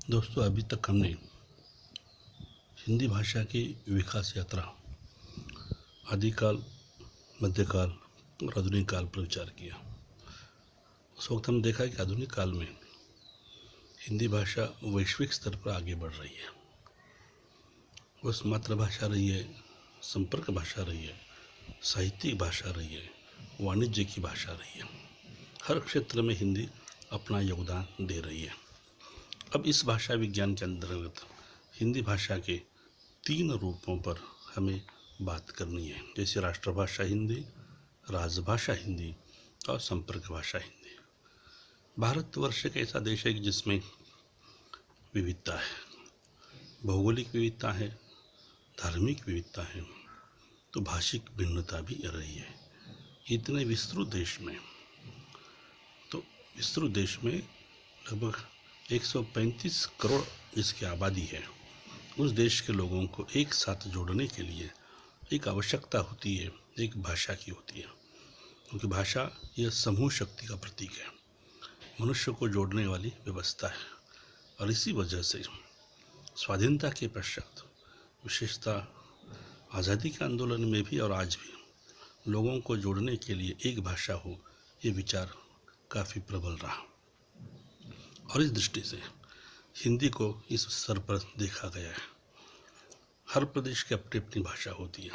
दोस्तों, अभी तक हमने हिंदी भाषा की विकास यात्रा आदिकाल, मध्यकाल और आधुनिक काल पर विचार किया। उस वक्त हम देखा कि आधुनिक काल में हिंदी भाषा वैश्विक स्तर पर आगे बढ़ रही है। बस मातृभाषा रही है, संपर्क भाषा रही है, साहित्यिक भाषा रही है, वाणिज्य की भाषा रही है। हर क्षेत्र में हिंदी अपना योगदान दे रही है। अब इस भाषा विज्ञान के अंतर्गत हिंदी भाषा के 3 रूपों पर हमें बात करनी है, जैसे राष्ट्रभाषा हिंदी, राजभाषा हिंदी और संपर्क भाषा हिंदी। भारतवर्ष एक ऐसा देश है जिसमें विविधता है, भौगोलिक विविधता है, धार्मिक विविधता है, तो भाषिक भिन्नता भी रही है। इतने विस्तृत देश में लगभग 135 करोड़ जिसकी आबादी है, उस देश के लोगों को एक साथ जोड़ने के लिए एक आवश्यकता होती है, एक भाषा की होती है, क्योंकि भाषा यह समूह शक्ति का प्रतीक है, मनुष्य को जोड़ने वाली व्यवस्था है। और इसी वजह से स्वाधीनता के पश्चात, विशेषतः आज़ादी के आंदोलन में भी और आज भी लोगों को जोड़ने के लिए एक भाषा हो, ये विचार काफ़ी प्रबल रहा। और इस दृष्टि से हिंदी को इस स्तर पर देखा गया है। हर प्रदेश की अपनी अपनी भाषा होती है,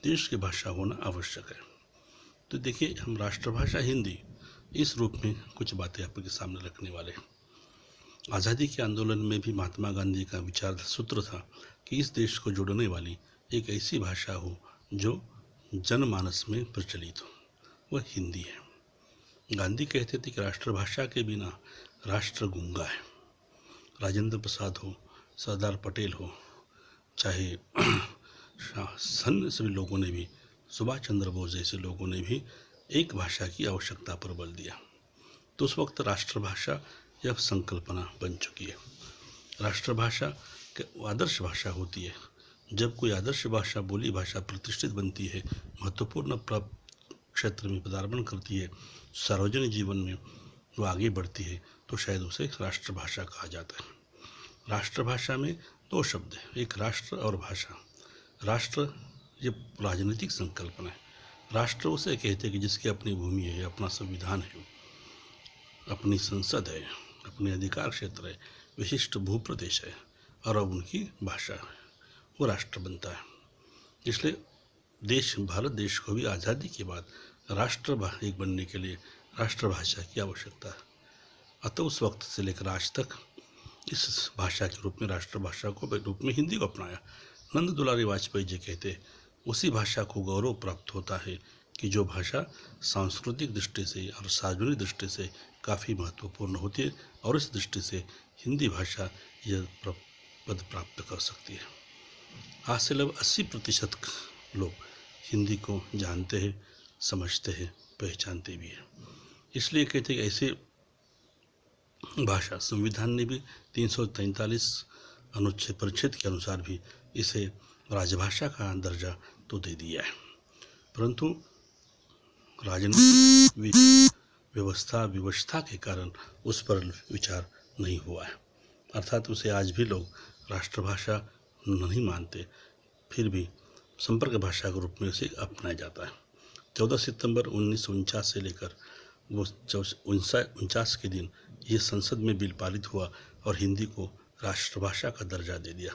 देश की भाषा होना आवश्यक है। तो देखिए, हम राष्ट्रभाषा हिंदी इस रूप में कुछ बातें आपके सामने रखने वाले हैं। आज़ादी के आंदोलन में भी महात्मा गांधी का विचार सूत्र था कि इस देश को जोड़ने वाली एक ऐसी भाषा हो जो जनमानस में प्रचलित हो, वह हिंदी है। गांधी कहते थे कि राष्ट्रभाषा के बिना राष्ट्र गूंगा है। राजेंद्र प्रसाद हो, सरदार पटेल हो, चाहे अन्य सभी लोगों ने भी, सुभाष चंद्र बोस जैसे लोगों ने भी एक भाषा की आवश्यकता पर बल दिया। तो उस वक्त राष्ट्रभाषा यह संकल्पना बन चुकी है। राष्ट्रभाषा के आदर्श भाषा होती है। जब कोई आदर्श भाषा, बोली भाषा प्रतिष्ठित बनती है, महत्वपूर्ण क्षेत्र में पदार्पण करती है, सार्वजनिक जीवन में वो आगे बढ़ती है, तो शायद उसे राष्ट्रभाषा कहा जाता है। राष्ट्रभाषा में 2 शब्द हैं, एक राष्ट्र और भाषा। राष्ट्र ये राजनीतिक संकल्पना है। राष्ट्र उसे कहते हैं कि जिसकी अपनी भूमि है, अपना संविधान है, अपनी संसद है, अपने अधिकार क्षेत्र है, विशिष्ट भूप्रदेश है, और अब उनकी भाषा है, वो राष्ट्र बनता है। इसलिए भारत देश को भी आज़ादी के बाद राष्ट्र एक बनने के लिए राष्ट्रभाषा की आवश्यकता है। अतः उस वक्त से लेकर आज तक इस भाषा के रूप में, राष्ट्रभाषा को रूप में हिंदी को अपनाया। नंद दुलारी वाजपेयी जी कहते, उसी भाषा को गौरव प्राप्त होता है कि जो भाषा सांस्कृतिक दृष्टि से और सार्वजनिक दृष्टि से काफ़ी महत्वपूर्ण होती है, और इस दृष्टि से हिंदी भाषा यह पद प्राप्त कर सकती है। आज से लगभग 80% लोग हिंदी को जानते हैं, समझते हैं, पहचानते भी हैं। इसलिए कहते हैं कि ऐसे भाषा, संविधान ने भी 343 अनुच्छेद परिच्छेद के अनुसार भी इसे राजभाषा का दर्जा तो दे दिया है, परंतु राजनीतिक व्यवस्था के कारण उस पर विचार नहीं हुआ है। अर्थात उसे आज भी लोग राष्ट्रभाषा नहीं मानते, फिर भी संपर्क भाषा के रूप में उसे अपनाया जाता है। 14 सितंबर 1949 से लेकर वो 1949 के दिन ये संसद में बिल पारित हुआ और हिंदी को राष्ट्रभाषा का दर्जा दे दिया।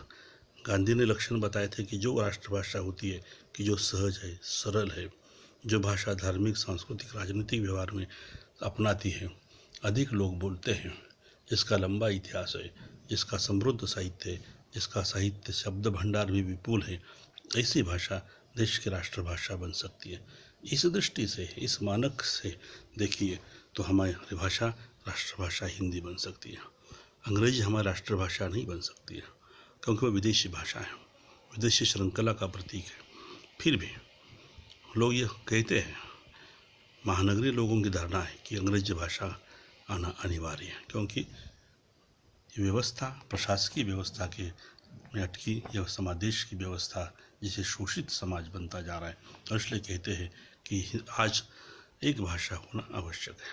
गांधी ने लक्षण बताए थे कि जो राष्ट्रभाषा होती है कि जो सहज है, सरल है, जो भाषा धार्मिक, सांस्कृतिक, राजनीतिक व्यवहार में अपनाती है, अधिक लोग बोलते हैं, जिसका लंबा इतिहास है, जिसका समृद्ध साहित्य है, जिसका साहित्य शब्द भंडार भी विपुल है, ऐसी भाषा देश की राष्ट्रभाषा बन सकती है। इस दृष्टि से, इस मानक से देखिए तो हमारी भाषा राष्ट्रभाषा हिंदी बन सकती है। अंग्रेजी हमारी राष्ट्रभाषा नहीं बन सकती है, क्योंकि वो विदेशी भाषा है, विदेशी श्रृंखला का प्रतीक है। फिर भी लोग ये कहते हैं, महानगरीय लोगों की धारणा है कि अंग्रेजी भाषा आना अनिवार्य है, क्योंकि व्यवस्था, प्रशासकीय व्यवस्था के में अटकी यह समादेश की व्यवस्था, जिसे शोषित समाज बनता जा रहा है, और इसलिए कहते हैं कि आज एक भाषा होना आवश्यक है।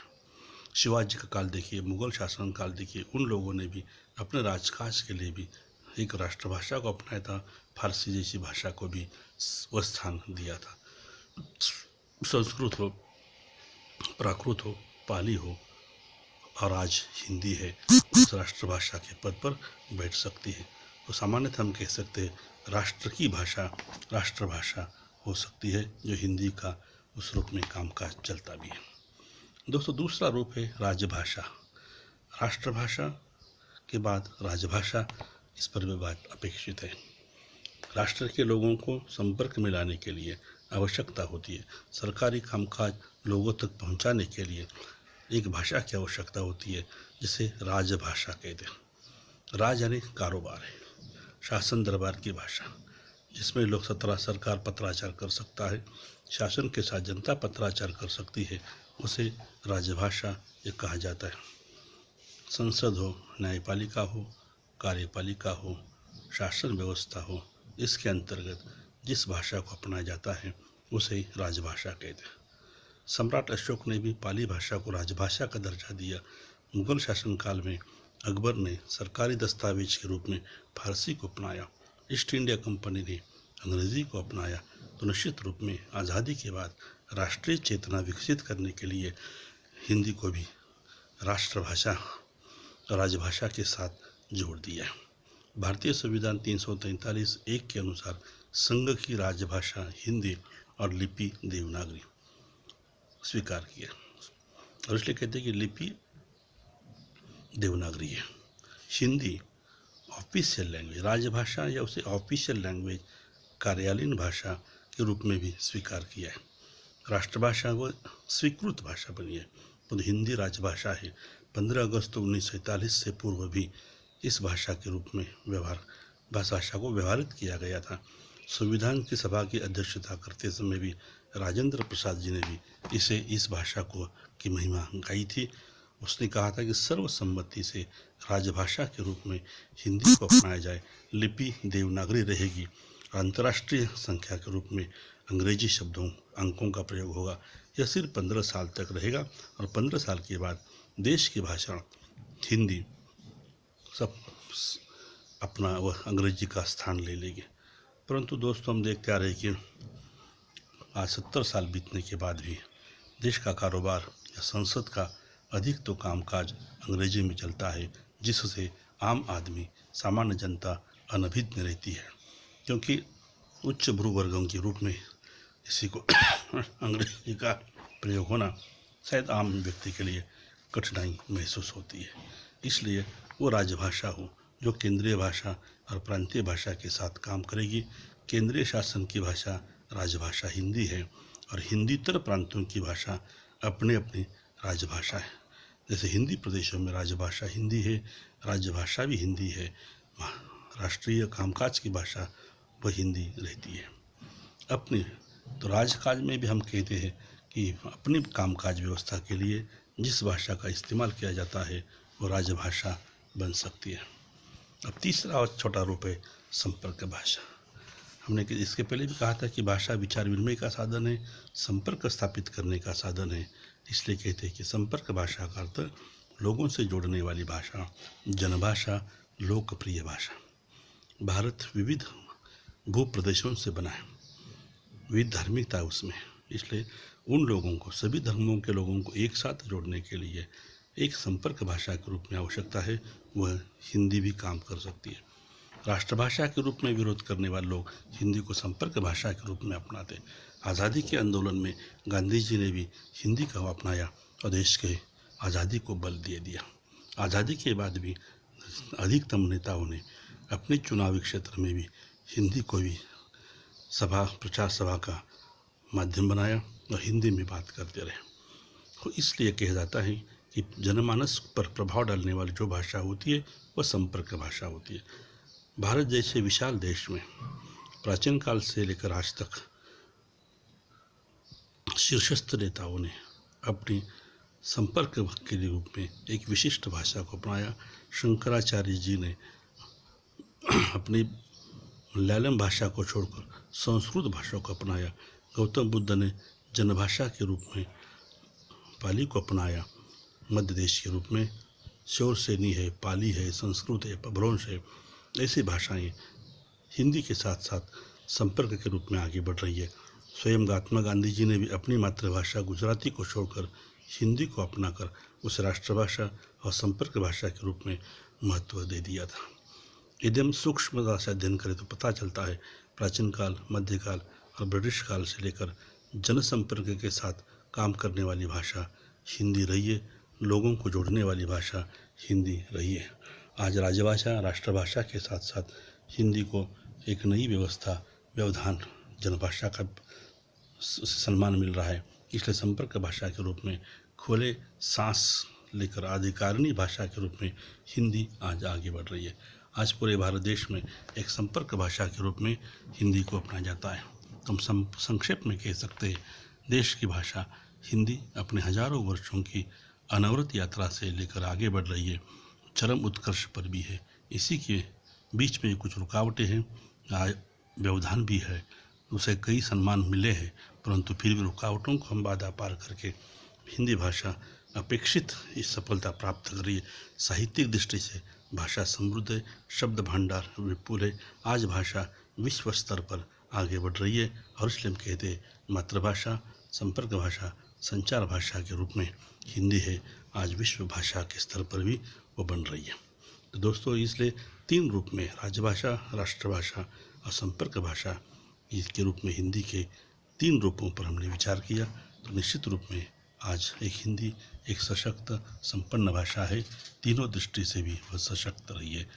शिवाजी का काल देखिए, मुगल शासन काल देखिए, उन लोगों ने भी अपने राजकाज के लिए भी एक राष्ट्रभाषा को अपनाया था। फारसी जैसी भाषा को भी वो स्थान दिया था। संस्कृत हो, प्राकृत हो, पाली हो और आज हिंदी है, उस राष्ट्रभाषा के पद पर बैठ सकती है। तो सामान्यतः हम कह सकते हैं राष्ट्र की भाषा राष्ट्रभाषा हो सकती है, जो हिंदी का उस रूप में कामकाज चलता भी है। दोस्तों, दूसरा रूप है राजभाषा। राष्ट्रभाषा के बाद राजभाषा, इस पर विवाद अपेक्षित है। राष्ट्र के लोगों को संपर्क में लाने के लिए आवश्यकता होती है। सरकारी कामकाज लोगों तक पहुंचाने के लिए एक भाषा की आवश्यकता होती है, जिसे राजभाषा कहते हैं। राज यानी कारोबार है, शासन दरबार की भाषा, जिसमें लोग सरकार पत्राचार कर सकता है, शासन के साथ जनता पत्राचार कर सकती है, उसे राजभाषा ये कहा जाता है। संसद हो, न्यायपालिका हो, कार्यपालिका हो, शासन व्यवस्था हो, इसके अंतर्गत जिस भाषा को अपनाया जाता है उसे राजभाषा कहते हैं। सम्राट अशोक ने भी पाली भाषा को राजभाषा का दर्जा दिया। मुगल शासनकाल में अकबर ने सरकारी दस्तावेज के रूप में फारसी को अपनाया। ईस्ट इंडिया कंपनी ने अंग्रेजी को अपनाया। तो निश्चित रूप में आज़ादी के बाद राष्ट्रीय चेतना विकसित करने के लिए हिंदी को भी राष्ट्रभाषा राजभाषा के साथ जोड़ दिया। भारतीय संविधान 343(1) के अनुसार संघ की राजभाषा हिंदी और लिपि देवनागरी स्वीकार किया, और इसलिए कहते हैं कि लिपि देवनागरी है। हिंदी ऑफिशियल लैंग्वेज, राजभाषा या उसे ऑफिशियल लैंग्वेज, कार्यालयीन भाषा के रूप में भी स्वीकार किया है। राष्ट्रभाषा व स्वीकृत भाषा बनी है, तो हिंदी राजभाषा है। 15 अगस्त 1947 से पूर्व भी इस भाषा के रूप में भाषा को व्यवहारित किया गया था। संविधान की सभा की अध्यक्षता करते समय भी राजेंद्र प्रसाद जी ने भी इस भाषा की महिमा गाई थी। उसने कहा था कि सर्वसम्मति से राजभाषा के रूप में हिंदी को अपनाया जाए, लिपि देवनागरी रहेगी, अंतर्राष्ट्रीय संख्या के रूप में अंग्रेजी शब्दों अंकों का प्रयोग होगा। यह सिर्फ 15 साल तक रहेगा और 15 साल के बाद देश की भाषा हिंदी सब अपना वह अंग्रेजी का स्थान ले लेगी। परंतु दोस्तों, हम देखते आ रहे कि आज 70 साल बीतने के बाद भी देश का कारोबार या संसद का अधिक तो कामकाज अंग्रेजी में चलता है, जिससे आम आदमी, सामान्य जनता अनभिज्ञ रहती है, क्योंकि उच्च भ्रूवर्गों के रूप में इसी को अंग्रेजी का प्रयोग होना शायद आम व्यक्ति के लिए कठिनाई महसूस होती है। इसलिए वो राजभाषा हो जो केंद्रीय भाषा और प्रांतीय भाषा के साथ काम करेगी। केंद्रीय शासन की भाषा राजभाषा हिंदी है और हिंदीतर प्रांतों की भाषा अपने अपनी राजभाषा है। जैसे हिंदी प्रदेशों में राजभाषा हिंदी है, राज्यभाषा भी हिंदी है, राष्ट्रीय कामकाज की भाषा वह हिंदी रहती है। अपनी तो राजकाज में भी हम कहते हैं कि अपनी कामकाज व्यवस्था के लिए जिस भाषा का इस्तेमाल किया जाता है वो राजभाषा बन सकती है। अब तीसरा और छोटा रूप है संपर्क भाषा। हमने इसके पहले भी कहा था कि भाषा विचार विनिमय का साधन है, संपर्क स्थापित करने का साधन है। इसलिए कहते हैं कि संपर्क भाषा का अर्थ लोगों से जोड़ने वाली भाषा, जनभाषा, लोकप्रिय भाषा। भारत विविध भूप्रदेशों से बना है, विविध धार्मिकता उसमें, इसलिए उन लोगों को, सभी धर्मों के लोगों को एक साथ जोड़ने के लिए एक संपर्क भाषा के रूप में आवश्यकता है। वह हिंदी भी काम कर सकती है। राष्ट्रभाषा के रूप में विरोध करने वाले लोग हिंदी को संपर्क भाषा के रूप में अपनाते। आज़ादी के आंदोलन में गांधी जी ने भी हिंदी का अपनाया और देश के आज़ादी को बल दे दिया। आज़ादी के बाद भी अधिकतम नेताओं ने अपने चुनावी क्षेत्र में भी हिंदी को भी प्रचार सभा का माध्यम बनाया और हिंदी में बात करते रहे। तो इसलिए कहा जाता है कि जनमानस पर प्रभाव डालने वाली जो भाषा होती है वह संपर्क भाषा होती है। भारत जैसे विशाल देश में प्राचीन काल से लेकर आज तक शीर्षस्थ नेताओं ने अपनी संपर्क के रूप में एक विशिष्ट भाषा को अपनाया। शंकराचार्य जी ने अपनी मलयालम भाषा को छोड़कर संस्कृत भाषा को अपनाया। गौतम बुद्ध ने जनभाषा के रूप में पाली को अपनाया। मध्य देश के रूप में शौरसेनी है, पाली है, संस्कृत है, अपभ्रंश है, ऐसी भाषाएं हिंदी के साथ साथ संपर्क के रूप में आगे बढ़ रही है। स्वयं महात्मा गांधी जी ने भी अपनी मातृभाषा गुजराती को छोड़कर हिंदी को अपनाकर उसे राष्ट्रभाषा और संपर्क भाषा के रूप में महत्व दे दिया था। यदि हम सूक्ष्मता से अध्ययन करें तो पता चलता है प्राचीन काल, मध्यकाल और ब्रिटिश काल से लेकर जनसंपर्क के साथ काम करने वाली भाषा हिंदी रही है, लोगों को जोड़ने वाली भाषा हिंदी रही है। आज राजभाषा, राष्ट्रभाषा के साथ साथ हिंदी को एक नई व्यवस्था, व्यवधान, जनभाषा का सम्मान मिल रहा है। इसलिए संपर्क भाषा के रूप में खुले सांस लेकर अधिकारिणी भाषा के रूप में हिंदी आज आगे बढ़ रही है। आज पूरे भारत देश में एक संपर्क भाषा के रूप में हिंदी को अपनाया जाता है। हम संक्षेप में कह सकते हैं देश की भाषा हिंदी अपने हजारों वर्षों की अनवरत यात्रा से लेकर आगे बढ़ रही है, चरम उत्कर्ष पर भी है। इसी के बीच में कुछ रुकावटें हैं, व्यवधान भी है, उसे कई सम्मान मिले हैं, परंतु फिर भी रुकावटों को हम बाधा पार करके हिंदी भाषा अपेक्षित इस सफलता प्राप्त कर रही है। साहित्यिक दृष्टि से भाषा समृद्ध है, शब्द भंडार विपुल है। आज भाषा विश्व स्तर पर आगे बढ़ रही है और इसलिए हम कहते हैं मातृभाषा, संपर्क भाषा, संचार भाषा के रूप में हिंदी है, आज विश्व भाषा के स्तर पर भी वो बन रही है। तो दोस्तों, इसलिए 3 रूप में राजभाषा, राष्ट्रभाषा और संपर्क भाषा इसके रूप में हिंदी के 3 रूपों पर हमने विचार किया। तो निश्चित रूप में आज एक हिंदी एक सशक्त संपन्न भाषा है, तीनों दृष्टि से भी वह सशक्त रही है।